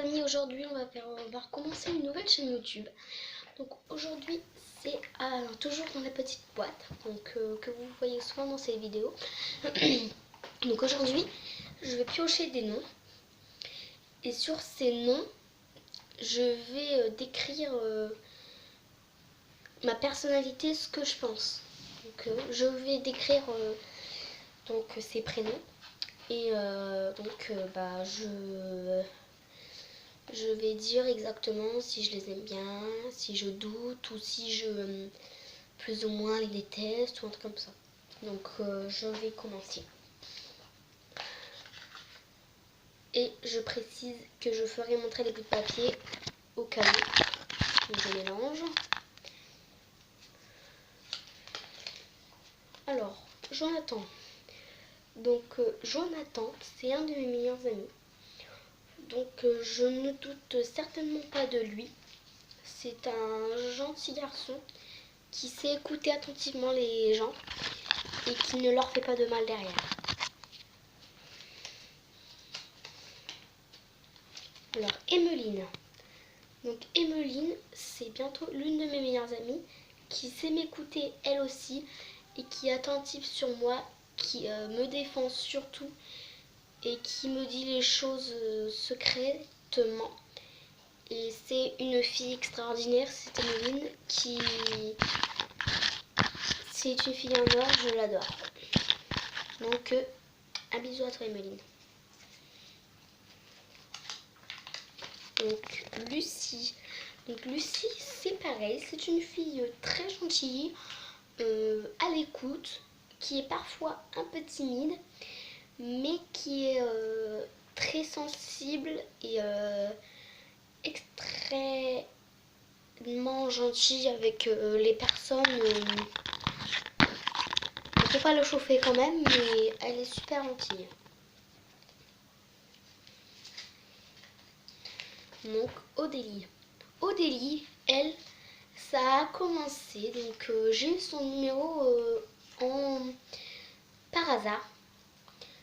amis, aujourd'hui on va recommencer une nouvelle chaîne YouTube. Donc aujourd'hui c'est toujours dans la petite boîte que vous voyez souvent dans ces vidéos. Donc aujourd'hui je vais piocher des noms et sur ces noms je vais décrire ma personnalité, ce que je pense. Donc je vais décrire ces prénoms et je vais dire exactement si je les aime bien, si je doute ou si je plus ou moins les déteste ou un truc comme ça. Donc je vais commencer. Et je précise que je ferai montrer les bouts de papier au cas où. Donc je mélange. Alors, Jonathan. Donc Jonathan, c'est un de mes meilleurs amis. Donc je ne doute certainement pas de lui. C'est un gentil garçon qui sait écouter attentivement les gens et qui ne leur fait pas de mal derrière. Alors, Emeline. Donc Emeline, c'est bientôt l'une de mes meilleures amies qui sait m'écouter elle aussi et qui est attentive sur moi, qui me défend surtout et qui me dit les choses secrètement. Et c'est une fille extraordinaire, c'est Emeline, c'est une fille en or, je l'adore. Donc un bisou à toi Emeline. Donc Lucie. Donc Lucie, c'est pareil, c'est une fille très gentille, à l'écoute, qui est parfois un peu timide, mais qui est très sensible et extrêmement gentille avec les personnes. On ne peut pas le chauffer quand même, mais elle est super gentille. Donc Odélie. Odélie, elle, ça a commencé, donc j'ai eu son numéro par hasard.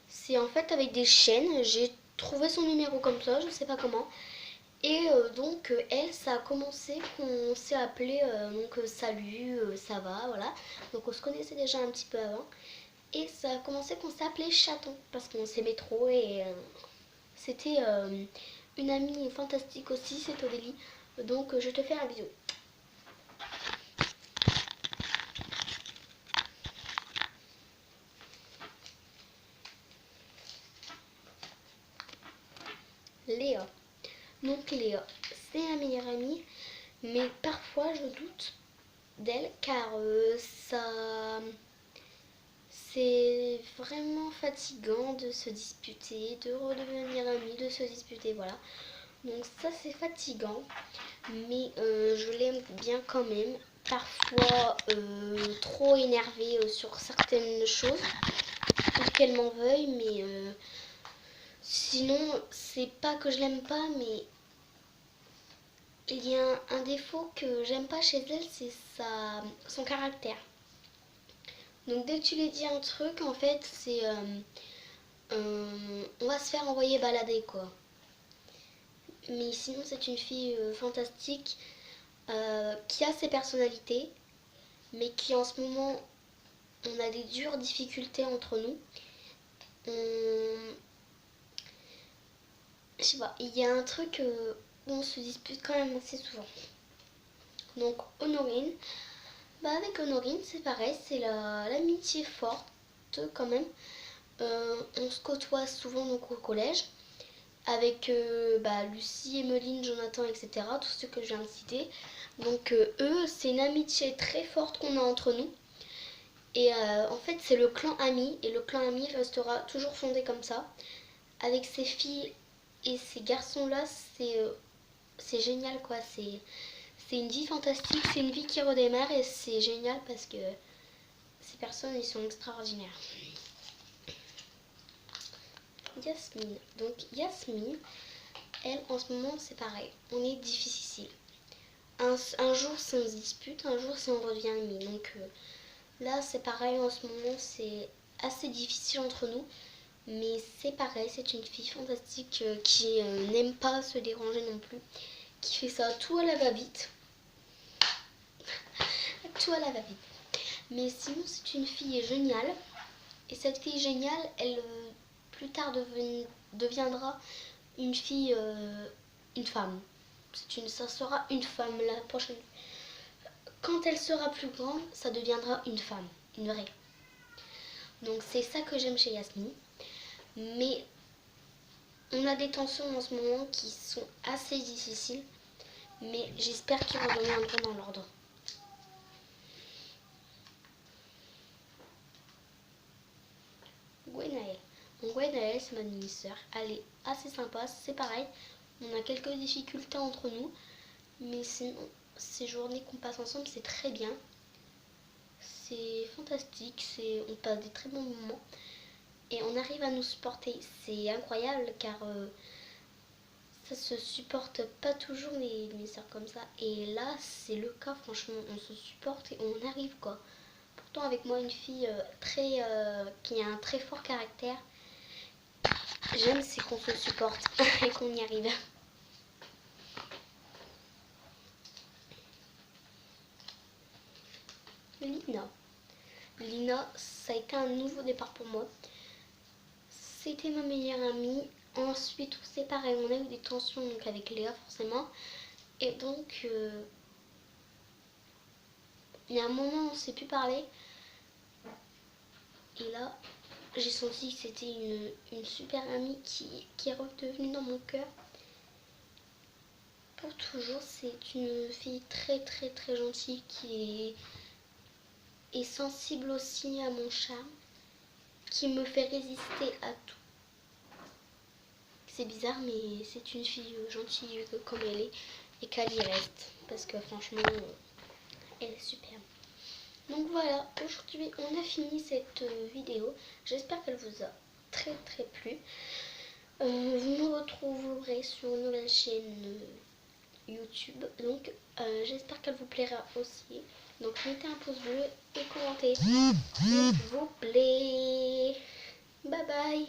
C'est en fait avec des chaînes, j'ai trouvé son numéro comme ça, je sais pas comment. Et elle, ça a commencé qu'on s'est appelé salut, ça va, voilà. Donc on se connaissait déjà un petit peu avant. Et ça a commencé qu'on s'appelait chaton, parce qu'on s'aimait trop et c'était une amie fantastique aussi, c'est Odélie. Donc je te fais un bisou. Léa. Donc Léa, c'est ma meilleure amie, mais parfois je doute d'elle car c'est vraiment fatigant de se disputer, de redevenir amie, de se disputer, voilà. Donc ça c'est fatigant, mais je l'aime bien quand même. Parfois trop énervée sur certaines choses, pour qu'elle m'en veuille, mais sinon c'est pas que je l'aime pas, mais il y a un défaut que j'aime pas chez elle, c'est son caractère. Donc dès que tu lui dis un truc, en fait, c'est on va se faire envoyer balader quoi. Mais sinon c'est une fille fantastique qui a ses personnalités, mais qui en ce moment on a des dures difficultés entre nous. Je sais pas, il y a un truc où on se dispute quand même assez souvent. Donc Honorine, avec Honorine c'est pareil, c'est l'amitié forte quand même. On se côtoie souvent donc au collège avec Lucie, Emeline, Jonathan, etc. Tous ceux que je viens de citer. Donc eux, c'est une amitié très forte qu'on a entre nous. Et en fait, c'est le clan ami. Et le clan ami restera toujours fondé comme ça. Avec ces filles et ces garçons-là, c'est génial quoi. C'est une vie fantastique, c'est une vie qui redémarre et c'est génial parce que ces personnes, ils sont extraordinaires. Yasmine. Donc Yasmine, elle en ce moment c'est pareil, on est difficile. Un jour c'est on se dispute, un jour c'est on revient amis. Donc là c'est pareil en ce moment, c'est assez difficile entre nous. Mais c'est pareil, c'est une fille fantastique qui n'aime pas se déranger non plus, qui fait ça tout à la va-vite. Tout à la va-vite. Mais sinon, c'est une fille géniale. Et cette fille géniale, elle plus tard deviendra une fille, une femme. Ça sera une femme la prochaine. Quand elle sera plus grande, ça deviendra une femme, une vraie. Donc c'est ça que j'aime chez Yasmine. Mais on a des tensions en ce moment qui sont assez difficiles. Mais j'espère qu'ils reviendront dans l'ordre. Gwenaëlle. Donc Gwenaëlle, c'est ma demi-sœur. Elle est assez sympa, c'est pareil. On a quelques difficultés entre nous. Mais sinon, ces journées qu'on passe ensemble, c'est très bien. C'est fantastique, on passe des très bons moments. Et on arrive à nous supporter. C'est incroyable car ça se supporte pas toujours les sœurs comme ça. Et là, c'est le cas, franchement. On se supporte et on arrive quoi. Pourtant, avec moi, une fille qui a un très fort caractère, j'aime c'est qu'on se supporte et qu'on y arrive. Lina. Lina, ça a été un nouveau départ pour moi. C'était ma meilleure amie. Ensuite, c'est pareil, on a eu des tensions donc, avec Léa forcément. Et donc, il y a un moment où on ne s'est plus parler. Et là, j'ai senti que c'était une super amie qui est redevenue dans mon cœur. Pour toujours, c'est une fille très très très gentille qui est sensible aussi à mon charme, qui me fait résister à tout. C'est bizarre, mais c'est une fille gentille comme elle est et qu'elle y reste. Parce que franchement, elle est superbe. Donc voilà, aujourd'hui on a fini cette vidéo. J'espère qu'elle vous a très très plu. Vous me retrouverez sur une nouvelle chaîne YouTube. Donc j'espère qu'elle vous plaira aussi. Donc mettez un pouce bleu et commentez s'il vous plaît. Bye bye.